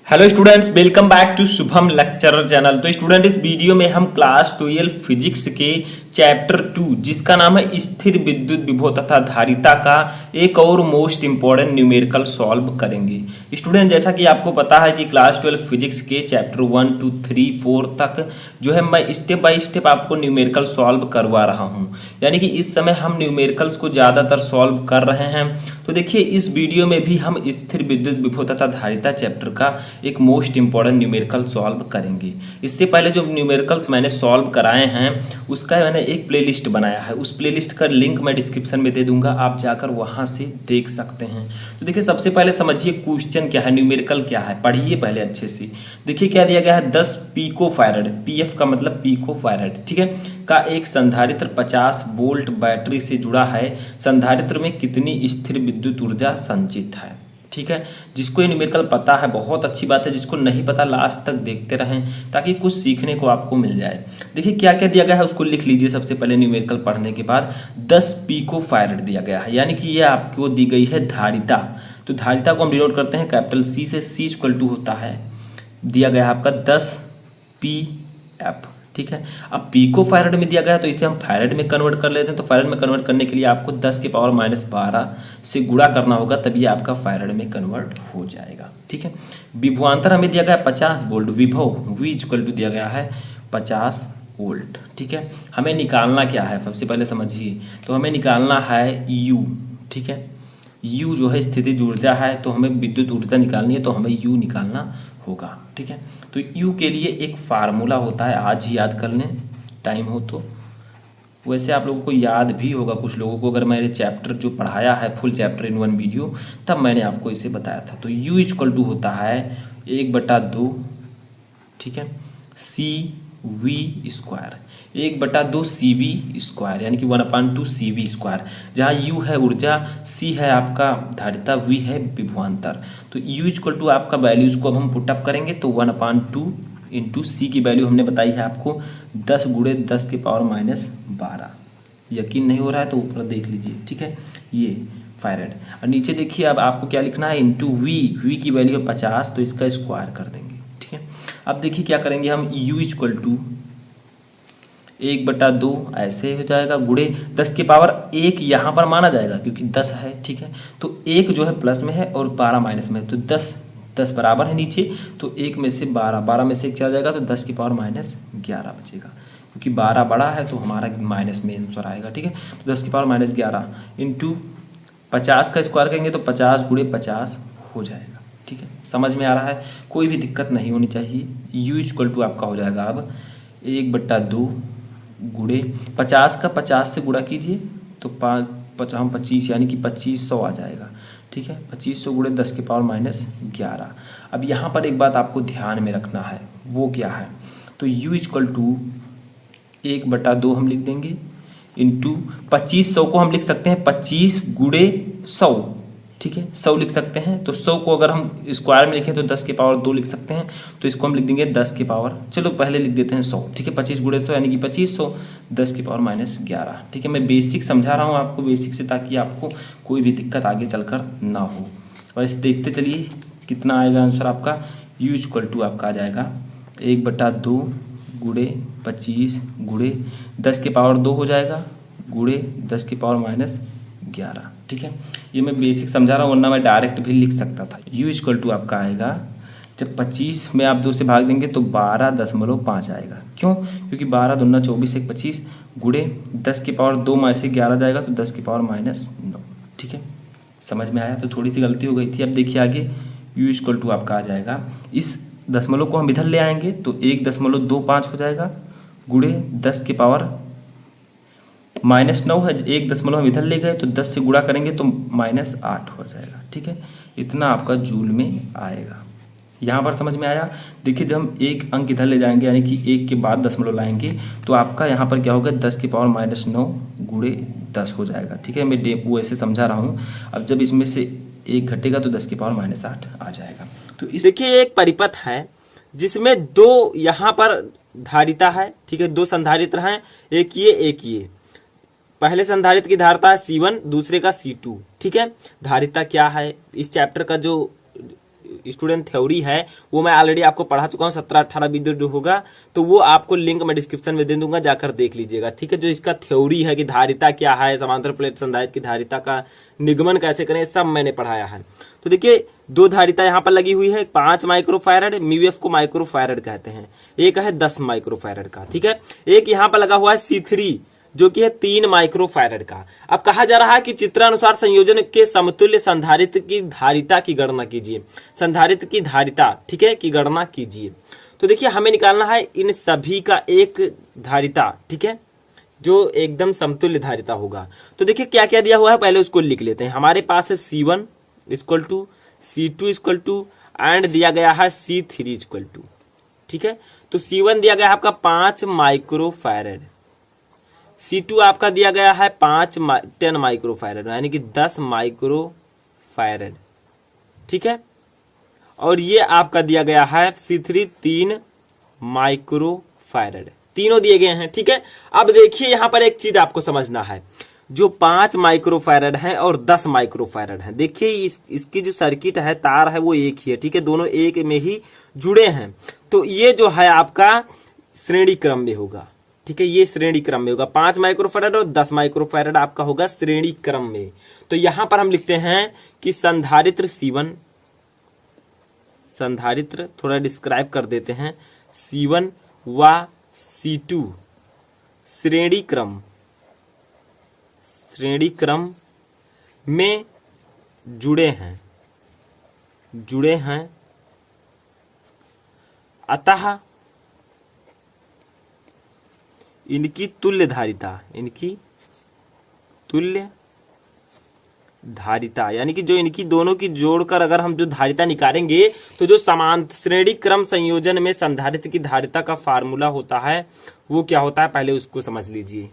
Hello students, welcome back to Shubham lecturer channel. तो student, इस video में हम क्लास 12 फिजिक्स के चैप्टर 2 जिसका नाम है स्थिर विद्युत विभव तथा धारिता का एक और मोस्ट इंपॉर्टेंट न्यूमेरिकल सॉल्व करेंगे। स्टूडेंट, जैसा कि आपको पता है कि क्लास 12 फिजिक्स के चैप्टर 1 2 3 4 तक जो है मैं स्टेप बाय स्टेप आपको न्यूमेरिकल सॉल्व करवा रहा हूं। यानी कि इस समय हम न्यूमेरिकल्स को ज़्यादातर सॉल्व कर रहे हैं। तो देखिए, इस वीडियो में भी हम स्थिर विद्युत विभव तथा धारिता चैप्टर का एक मोस्ट इंपॉर्टेंट न्यूमेरिकल सॉल्व करेंगे। इससे पहले जो न्यूमेरिकल्स मैंने सॉल्व कराए हैं उसका मैंने एक प्लेलिस्ट बनाया है। उस प्लेलिस्ट का लिंक मैं डिस्क्रिप्शन में दे दूंगा, आप जाकर वहां से देख सकते हैं। तो देखिए, सबसे पहले समझिए क्वेश्चन क्या है, न्यूमेरिकल क्या है, पढ़िए पहले अच्छे से। देखिए क्या दिया गया है, 10 पिको फैरड, पीएफ का मतलब पिको फैरड, ठीक है, का एक संधारित्र 50 वोल्ट बैटरी से जुड़ा है। संधारित्र में कितनी स्थिर विद्युत ऊर्जा संचित है। ठीक है, जिसको ये न्यूमेरिकल पता है बहुत अच्छी बात है, जिसको नहीं पता लास्ट तक देखते रहें ताकि कुछ सीखने को आपको मिल जाए। देखिए क्या क्या दिया गया है उसको लिख लीजिए। सबसे पहले न्यूमेरिकल पढ़ने के बाद 10 पिको फैरड दिया गया है, यानी कि ये आपको दी गई है धारिता। तो धारिता को हम डिनोट करते हैं कैपिटल सी से। सी इक्वल टू होता है, दिया गया है आपका 10 पी एफ। ठीक है, अब पिको फैरड में दिया गया है तो इसे हम फैरड में कन्वर्ट कर लेते हैं। तो फैरड में कन्वर्ट करने के लिए आपको 10 की पावर -12 से गुणा करना होगा, तभी आपका फैरड में कन्वर्ट हो जाएगा। ठीक है, विभवांतर हमें दिया गया है 50 वोल्ट, विभव वी इक्वल टू दिया गया है 50 वोल्ट। ठीक है, हमें निकालना क्या है सबसे पहले समझिए। तो हमें निकालना है यू। ठीक है, यू जो है स्थितिज ऊर्जा है, तो हमें विद्युत ऊर्जा निकालनी है तो हमें यू निकालना होगा। ठीक है, तो यू के लिए एक फार्मूला होता है, आज ही याद कर लें टाइम हो तो। वैसे आप लोगों को याद भी होगा कुछ लोगों को, अगर मैंने चैप्टर जो पढ़ाया है full chapter in one video, तब मैंने आपको इसे बताया था। तो यू इक्वल टू होता है 1/2, ठीक है, C V square, 1/2 C V square, यानी कि 1/2 सी वी स्क्वायर। जहाँ यू है ऊर्जा, सी है आपका धारिता, वी है विभवांतर। तो यू इक्वल टू आपका वैल्यूज़ को अब हम पुटअप करेंगे तो 1/2 इंटू सी की वैल्यू हमने बताई है आपको 10 × 10 की पावर -12। यकीन नहीं हो रहा है तो ऊपर देख लीजिए। ठीक है, ये फैरड। और नीचे देखिए अब आपको क्या लिखना है, इंटू वी, वी की वैल्यू है 50 तो इसका स्क्वायर कर देंगे। ठीक है, अब देखिए क्या करेंगे हम, यू इक्वल टू 1/2 ऐसे हो जाएगा, गुणे 10 की पावर 1 यहाँ पर माना जाएगा क्योंकि 10 है। ठीक है, तो 1 जो है प्लस में है और 12 माइनस में है, तो 10 बराबर है नीचे, तो 1 में से 12 में से 1 चला जाएगा तो 10 की पावर -11 बचेगा, क्योंकि 12 बड़ा है तो हमारा माइनस में आंसर आएगा। ठीक है, तो 10 की पावर -11 इंटू 50 का स्क्वायर करेंगे तो 50 × 50 हो जाएगा। ठीक है, समझ में आ रहा है, कोई भी दिक्कत नहीं होनी चाहिए। यू इक्वल टू आपका हो जाएगा अब 1/2 गुणे 50 का 50 से गुणा कीजिए तो 25 यानी कि 2500 आ जाएगा। ठीक है, 2500 × 10 की पावर -11। अब यहाँ पर एक बात आपको ध्यान में रखना है, वो क्या है, तो u इक्वल टू 1/2 हम लिख देंगे इंटू 2500 को हम लिख सकते हैं 25 × 100। ठीक है, 100 लिख सकते हैं, तो 100 को अगर हम स्क्वायर में लिखें तो 10 की पावर 2 लिख सकते हैं, तो इसको हम लिख देंगे 10 की पावर, चलो पहले लिख देते हैं 100। ठीक है, 25 × 100 यानी कि 2500, 10 की पावर -11। ठीक है, मैं बेसिक समझा रहा हूँ आपको बेसिक से, ताकि आपको कोई भी दिक्कत आगे चलकर ना हो। और इसे देखते चलिए कितना आएगा आंसर आपका। यू इक्वल टू आपका आ जाएगा 1/2 गुणे 25 गुणे 10 की पावर 2 हो जाएगा, गुणे 10 की पावर -11। ठीक है, ये मैं बेसिक समझा रहा हूँ, वरना मैं डायरेक्ट भी लिख सकता था। यू इक्वल टू आपका आएगा, जब 25 में आप 2 से भाग देंगे तो 12.5 आएगा। क्यों, क्योंकि 12 दूना 24 1 25 गुणे 10 की पावर 2 में से 11 जाएगा तो 10 की पावर -9। ठीक है, समझ में आया, तो थोड़ी सी गलती हो गई थी। अब देखिए आगे, यू इक्वल टू आपका आ जाएगा, इस दशमलव को हम इधर ले आएंगे तो 1.25 हो जाएगा, गुणे 10 की पावर -9 है, 1 दशमलव हम इधर ले गए तो 10 से गुणा करेंगे तो -8 हो जाएगा। ठीक है, इतना आपका जूल में आएगा। यहाँ पर समझ में आया। देखिए, जब हम एक अंक इधर ले जाएंगे यानी कि 1 के बाद दशमलव लाएंगे तो आपका यहाँ पर क्या होगा, 10 की पावर -9 गुणे 10 हो जाएगा। ठीक है, मैं वो ऐसे समझा रहा हूँ। अब जब इसमें से 1 घटेगा तो 10 की पावर -8 आ जाएगा। तो इस देखिए एक परिपथ है जिसमें 2 यहाँ पर धारिता है। ठीक है, 2 संधारित्र हैं, एक ये। पहले संधारित्र की धारिता है C1, दूसरे का C2। ठीक है, धारिता क्या है, इस चैप्टर का जो स्टूडेंट थ्योरी है वो मैं ऑलरेडी आपको पढ़ा चुका हूँ, 17-18 वीडियो जो होगा तो वो आपको लिंक मैं डिस्क्रिप्शन में दे दूंगा, जाकर देख लीजिएगा, ठीक है। जो इसका थ्योरी है कि धारिता क्या है, समांतर प्लेट संधारित्र की धारिता का निगमन कैसे करें, सब मैंने पढ़ाया है। तो देखिए दो धारिता यहाँ पर लगी हुई है, 5 माइक्रोफैरड, म्यू एफ को माइक्रोफैरड कहते हैं, एक है 10 माइक्रोफैरड का, ठीक है। एक यहाँ पर लगा हुआ है C3 जो कि है 3 माइक्रोफैरड का। अब कहा जा रहा है कि चित्रानुसार संयोजन के समतुल्य संधारित्र की धारिता की गणना कीजिए, संधारित्र की धारिता, ठीक है, की गणना कीजिए। तो देखिए हमें निकालना है इन सभी का एक धारिता, ठीक है, जो एकदम समतुल्य धारिता होगा। तो देखिए क्या क्या दिया हुआ है, पहले उसको लिख लेते हैं। हमारे पास है C1 equal to C2 equal to and दिया गया है C3 इक्वल टू, ठीक है। तो C1 दिया गया है आपका 5 माइक्रोफैरड, C2 आपका दिया गया है 10 माइक्रोफैरड यानी कि 10 माइक्रोफैरड, ठीक है। और ये आपका दिया गया है C3 3 माइक्रोफैरड, तीनों दिए गए हैं, ठीक है। अब देखिए यहां पर एक चीज आपको समझना है, जो 5 माइक्रोफैरड है और 10 माइक्रोफैरड है, देखिए इसकी जो सर्किट है, तार है वो एक ही है, ठीक है, दोनों एक में ही जुड़े हैं। तो ये जो है आपका श्रेणी क्रम में होगा, ठीक है, ये श्रेणी क्रम में होगा, 5 माइक्रोफैरड और 10 माइक्रोफैरड आपका होगा श्रेणी क्रम में। तो यहां पर हम लिखते हैं कि संधारित्र C1, संधारित्र थोड़ा डिस्क्राइब कर देते हैं, C1 व C2 श्रेणी क्रम में जुड़े हैं, अतः इनकी तुल्य धारिता यानी कि जो इनकी दोनों की जोड़कर अगर हम जो धारिता निकालेंगे तो जो समान श्रेणी क्रम संयोजन में संधारित्र की धारिता का फार्मूला होता है वो क्या होता है, पहले उसको समझ लीजिए।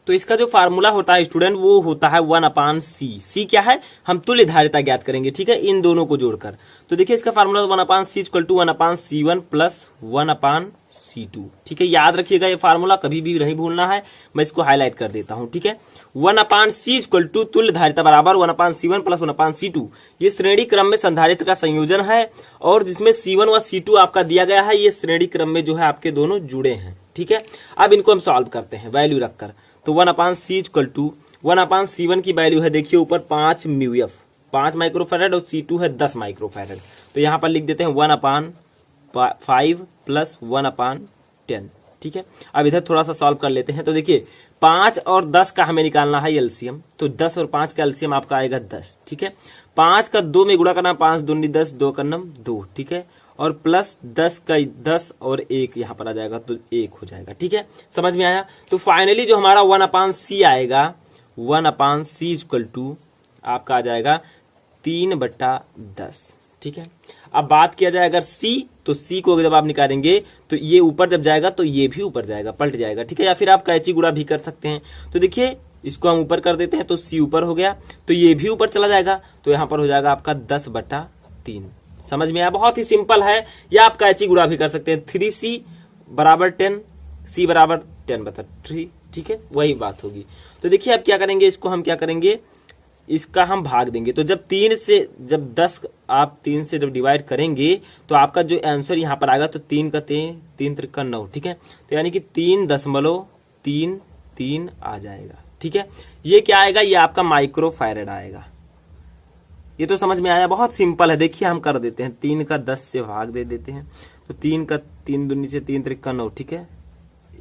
तो इसका जो फार्मूला होता है स्टूडेंट वो होता है 1/C। C क्या है, हम तुल्य धारिता ज्ञात करेंगे, ठीक है, इन दोनों को जोड़कर। तो देखिए इसका formula 1/C equal to 1/C1 plus 1/C2, ठीक है। याद रखिएगा ये फार्मूला, कभी भी नहीं भूलना है, मैं इसको हाईलाइट कर देता हूं, ठीक है। 1/C इक्वल टू तुल्य धारिता बराबर 1/C1 प्लस 1/C2, ये श्रेणी क्रम में संधारित्र का संयोजन है और जिसमें C1 व C2 आपका दिया गया है, ये श्रेणी क्रम में जो है आपके दोनों जुड़े हैं, ठीक है। अब इनको हम सॉल्व करते हैं वैल्यू रखकर। तो 1/C इक्वल टू 1/C1 की वैल्यू है, देखिए ऊपर 5 म्यू एफ, 5 माइक्रोफैरड, और C2 है 10 माइक्रोफैरड। तो यहाँ पर लिख देते हैं 1/5 प्लस 1/10, ठीक है। अब इधर थोड़ा सा सॉल्व कर लेते हैं। तो देखिए 5 और 10 का हमें निकालना है एलसीएम, तो 10 और 5 का एलसीएम आपका आएगा 10, ठीक है। 5 का 2 में गुणा करना, 5 दूनी 10, 2 का नम 2, ठीक है, और प्लस 10 का 10 और 1 यहाँ पर आ जाएगा तो 1 हो जाएगा, ठीक है, समझ में आया। तो फाइनली जो हमारा 1/C आएगा, 1/C इक्वल टू आपका आ जाएगा 3/10, ठीक है। अब बात किया जाए अगर C, तो C को जब आप निकालेंगे तो ये ऊपर जब जाएगा तो ये भी ऊपर जाएगा, पलट जाएगा, ठीक है, या फिर आप कैची गुणा भी कर सकते हैं। तो देखिए इसको हम ऊपर कर देते हैं तो C ऊपर हो गया, तो ये भी ऊपर चला जाएगा, तो यहाँ पर हो जाएगा आपका 10/3। समझ में आया, बहुत ही सिंपल है, या आप कैची गुणा भी कर सकते हैं, 3C बराबर 10, C बराबर 10/3, ठीक है, वही बात होगी। तो देखिए अब क्या करेंगे, इसको हम क्या करेंगे, इसका हम भाग देंगे। तो जब 10 आप 3 से जब डिवाइड करेंगे तो आपका जो आंसर यहाँ पर आएगा, तो 3 का 3 3 9, ठीक है, तो यानी कि 3.33 आ जाएगा, ठीक है। ये क्या आएगा, ये आपका माइक्रोफैरड आएगा। ये तो समझ में आया, बहुत सिंपल है। देखिए हम कर देते हैं, 3 का 10 से भाग दे देते हैं, तो 3 का 3 दूनी से 3 3 9, ठीक है,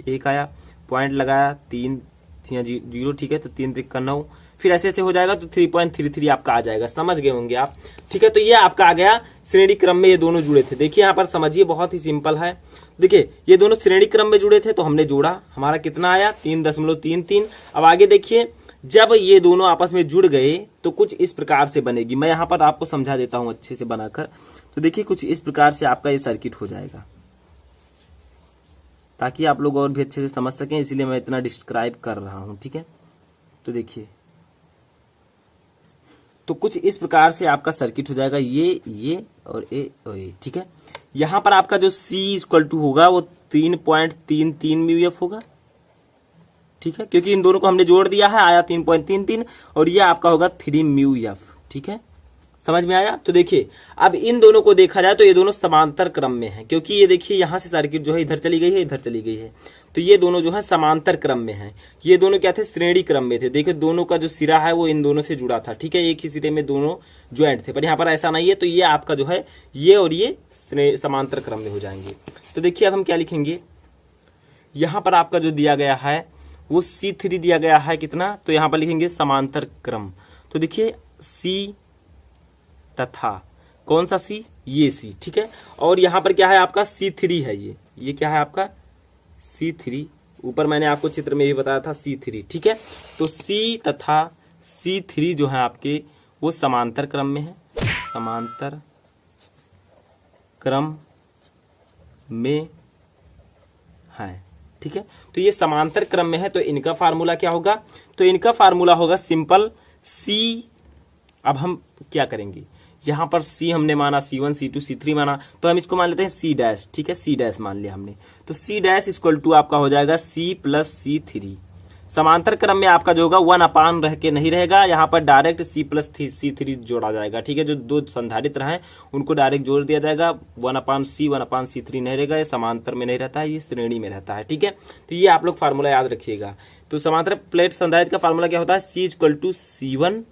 1 आया, पॉइंट लगाया, 3 0, ठीक है, तो 3 3 9, फिर ऐसे ऐसे हो जाएगा तो 3.33 आपका आ जाएगा, समझ गए होंगे आप, ठीक है। तो ये आपका आ गया श्रेणी क्रम में, ये दोनों जुड़े थे। देखिए यहाँ पर समझिए, बहुत ही सिंपल है। देखिए ये दोनों श्रेणी क्रम में जुड़े थे तो हमने जोड़ा, हमारा कितना आया, 3.33। अब आगे देखिए, जब ये दोनों आपस में जुड़ गए तो कुछ इस प्रकार से बनेगी, मैं यहाँ पर आपको समझा देता हूँ अच्छे से बनाकर। तो देखिए कुछ इस प्रकार से आपका ये सर्किट हो जाएगा, ताकि आप लोग और भी अच्छे से समझ सकें, इसलिए मैं इतना डिस्क्राइब कर रहा हूँ, ठीक है। तो देखिए, तो कुछ इस प्रकार से आपका सर्किट हो जाएगा, ये और ये, ठीक है। यहाँ पर आपका जो C इक्वल टू होगा वो 3.33 म्यू एफ होगा, ठीक है, क्योंकि इन दोनों को हमने जोड़ दिया है, आया 3.33, और ये आपका होगा 3 म्यू एफ, ठीक है। समझ में आया। तो देखिए अब इन दोनों को देखा जाए तो ये दोनों समांतर क्रम में हैं, क्योंकि ये देखिए यहाँ से सर्किट जो है इधर चली गई है, इधर चली गई है, तो ये दोनों जो है समांतर क्रम में हैं। ये दोनों क्या थे, श्रेणी क्रम में थे। देखिए दोनों का जो सिरा है वो इन दोनों से जुड़ा था, ठीक है, एक ही सिरे में दोनों ज्वाइंट थे, पर यहाँ पर ऐसा नहीं है। तो ये आपका जो है ये और ये समांतर क्रम में हो जाएंगे। तो देखिए अब हम क्या लिखेंगे, यहाँ पर आपका जो दिया गया है वो C3 दिया गया है कितना, तो यहाँ पर लिखेंगे समांतर क्रम। तो देखिए C तथा कौन सा C, ये C, ठीक है। और यहाँ पर क्या है आपका C3 है, ये क्या है आपका C3, ऊपर मैंने आपको चित्र में भी बताया था C3, ठीक है। तो C तथा C3 जो है आपके वो समांतर क्रम में है, समांतर क्रम में है, ठीक है। तो ये समांतर क्रम में है, तो इनका फार्मूला क्या होगा, तो इनका फार्मूला होगा सिंपल C। अब हम क्या करेंगे, यहां पर C हमने माना, C1 C2 C3 माना, तो हम इसको मान लेते हैं C डैश, ठीक है, C डैश मान लिया हमने। तो C डैश इक्वल टू आपका हो जाएगा C प्लस C3। समांतर क्रम में आपका जो होगा 1 अपान रह के नहीं रहेगा, यहाँ पर डायरेक्ट C प्लस C3 जोड़ा जाएगा, ठीक है। जो दो संधारित्र हैं उनको डायरेक्ट जोड़ दिया जाएगा, 1 अपान C3 नहीं रहेगा, ये समांतर में नहीं रहता है, ये श्रेणी में रहता है, ठीक है। तो ये आप लोग फार्मूला याद रखिएगा। तो समांतर प्लेट संधारित्र का फार्मूला क्या होता है, C equal to C1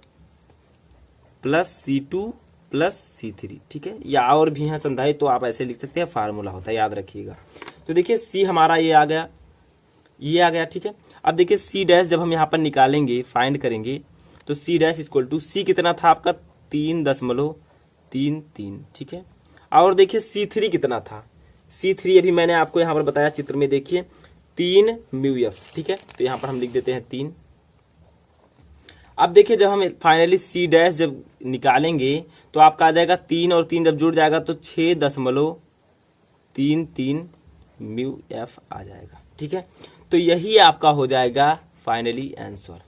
plus C2 plus C3, ठीक है। या और भी हैं संधारित्र तो आप ऐसे लिख सकते हैं, फार्मूला होता है, याद रखिएगा। तो देखिए C हमारा ये आ गया, ये आ गया, ठीक है। अब देखिए C डैश जब हम यहाँ पर निकालेंगे, फाइंड करेंगे, तो C dash equal to C कितना था आपका 3.33, ठीक है। और देखिए C3 कितना था, C3 अभी मैंने आपको यहाँ पर बताया चित्र में, देखिए 3 μF, ठीक है। तो यहाँ पर हम लिख देते हैं 3। अब देखिए जब हम फाइनली C डैश जब निकालेंगे तो आपका आ जाएगा 3 और 3 जब जुड़ जाएगा तो 6.33 μF आ जाएगा, ठीक है। तो यही आपका हो जाएगा फाइनली आंसर,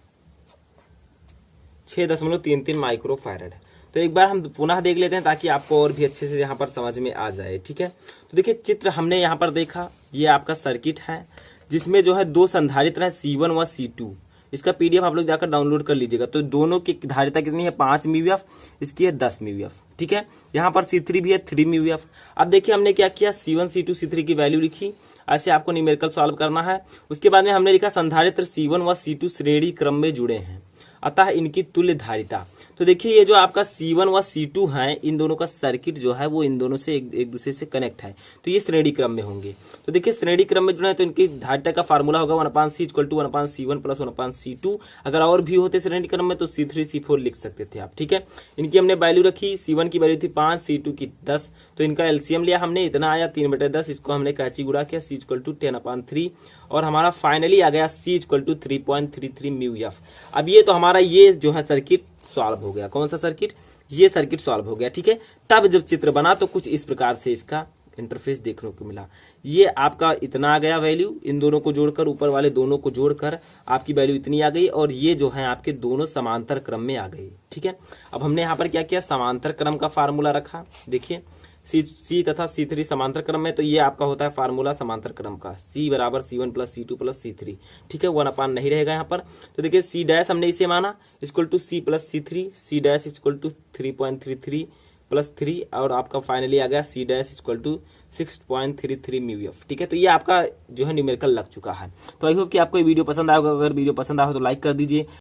6.33 माइक्रोफैरड। तो एक बार हम पुनः देख लेते हैं ताकि आपको और भी अच्छे से यहाँ पर समझ में आ जाए, ठीक है। तो देखिए चित्र हमने यहाँ पर देखा, ये आपका सर्किट है जिसमें जो है दो संधारित्र है C1 व C2। इसका PDF आप लोग जाकर डाउनलोड कर लीजिएगा। तो दोनों की धारिता कितनी है 5 μF, इसकी है 10 μF, ठीक है। यहाँ पर C3 भी है 3 μF। अब देखिए हमने क्या किया, C1 C2 C3 की वैल्यू लिखी, ऐसे आपको न्यूमेरिकल सॉल्व करना है। उसके बाद में हमने लिखा संधारित्र C1 व C2 श्रेणी क्रम में जुड़े हैं, अतः इनकी तुल्य धारिता। तो देखिए ये जो आपका C1 व C2 है, इन दोनों का सर्किट जो है वो इन दोनों से एक दूसरे से कनेक्ट है, तो ये श्रेणी क्रम में होंगे। तो देखिए श्रेणी क्रम में जुड़े हैं तो इनकी धारिता का फार्मूला होगा 1/C equal to 1/C1 plus 1/C2। अगर और भी होते श्रेणी क्रम में तो C3 C4 लिख सकते थे आप, ठीक है। इनकी हमने वैल्यू रखी, C1 की वैल्यू थी 5, C2 की 10, तो इनका एलसीएम लिया हमने, इतना आया 3/10, इसको हमने कैची गुणा किया, C इक्वल टू 10/3 और हमारा फाइनली आ गया C इक्वल टू 3.33 μF। अब ये तो हमारा ये जो है सर्किट सॉल्व हो गया। कौन सा सर्किट, ये सर्किट सॉल्व हो गया, ठीक है। तब जब चित्र बना तो कुछ इस प्रकार से इसका इंटरफेस देखने को मिला। ये आपका इतना आ गया वैल्यू, इन दोनों को जोड़कर, ऊपर वाले दोनों को जोड़कर आपकी वैल्यू इतनी आ गई, और ये जो है आपके दोनों समांतर क्रम में आ गई, ठीक है। अब हमने यहाँ पर क्या किया, समांतर क्रम का फार्मूला रखा। देखिए C तथा C3 समांतर क्रम में, तो ये आपका होता है फार्मूला समांतर क्रम का, C बराबर C1 plus C2 plus C3, ठीक है। 1 अपान नहीं रहेगा यहाँ पर। तो देखिए C डैश हमने इसे माना equal to C plus C3, C dash equal to 3.33 plus 3, और आपका फाइनली आ गया C dash equal to 6.33 μF, ठीक है। तो ये आपका जो है न्यूमेरिकल लग चुका है। तो आई होप कि आपको ये वीडियो पसंद आएगा। अगर वीडियो पसंद आया हो तो लाइक कर दीजिए।